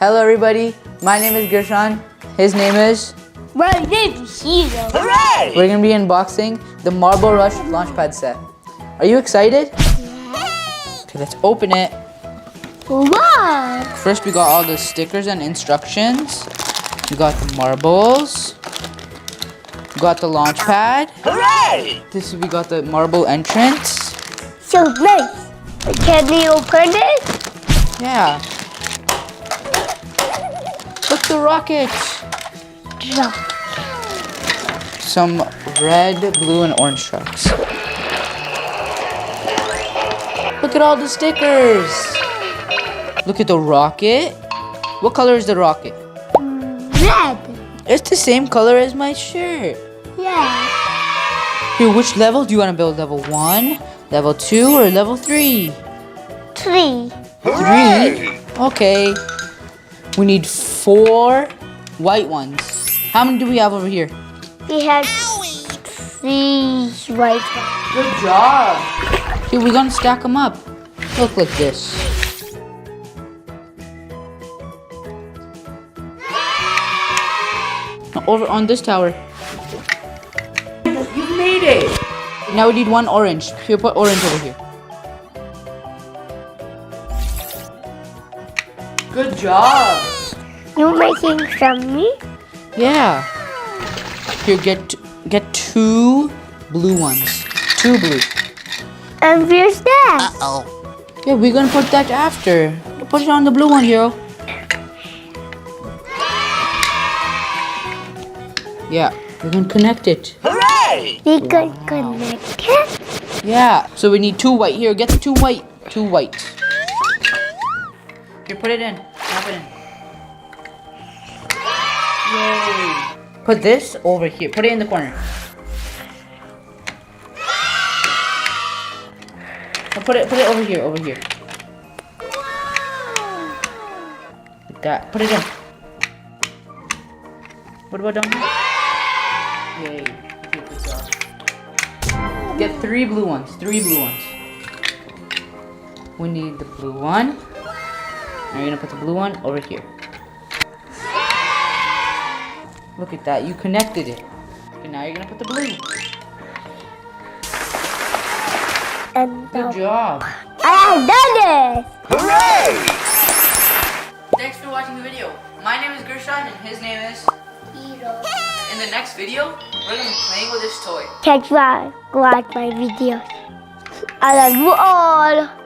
Hello everybody, my name is Gershan. His name is... My name is Hero. Hooray! We're gonna be unboxing the Marble Rush Launchpad set. Are you excited? Okay, let's open it. What? First we got all the stickers and instructions. We got the marbles. We got the Launchpad. Hooray! We got the marble entrance. So nice. Can we open it? Yeah. Look, the rocket. No. Some red, blue, and orange trucks. Look at all the stickers. Look at the rocket. What color is the rocket? Red. It's the same color as my shirt. Yeah. Here, which level do you want to build? Level 1, level 2, or level 3? 3. 3? Okay. We need 4 white ones. How many do we have over here? We have 3 white ones. Good job. Here, we're gonna stack them up. Look like this. Now over on this tower. You made it. Now we need 1 orange. Here, put orange over here. Good job. You making from me? Yeah. Here, get 2 blue ones. 2 blue. And where's that? Uh-oh. Yeah, we're gonna put that after. Put it on the blue one, hero. Yeah, we're gonna connect it. Hooray! We can connect it. Yeah, so we need 2 white. Here, get the 2 white. 2 white. Here, put it in. Drop it in. Yay. Put this over here. Put it in the corner. Now put it over here, Like that. Put it in. What about down here? Yay. Okay, good job. Get 3 blue ones. 3 blue ones. We need the blue one. Now you're gonna put the blue one over here. Look at that. You connected it. And now you're gonna put the blue. And Good job. I have done it. Hooray! Thanks for watching the video. My name is Gershan and his name is... Hero. In the next video, we're gonna be playing with this toy. Thanks for watching my video. I love you all.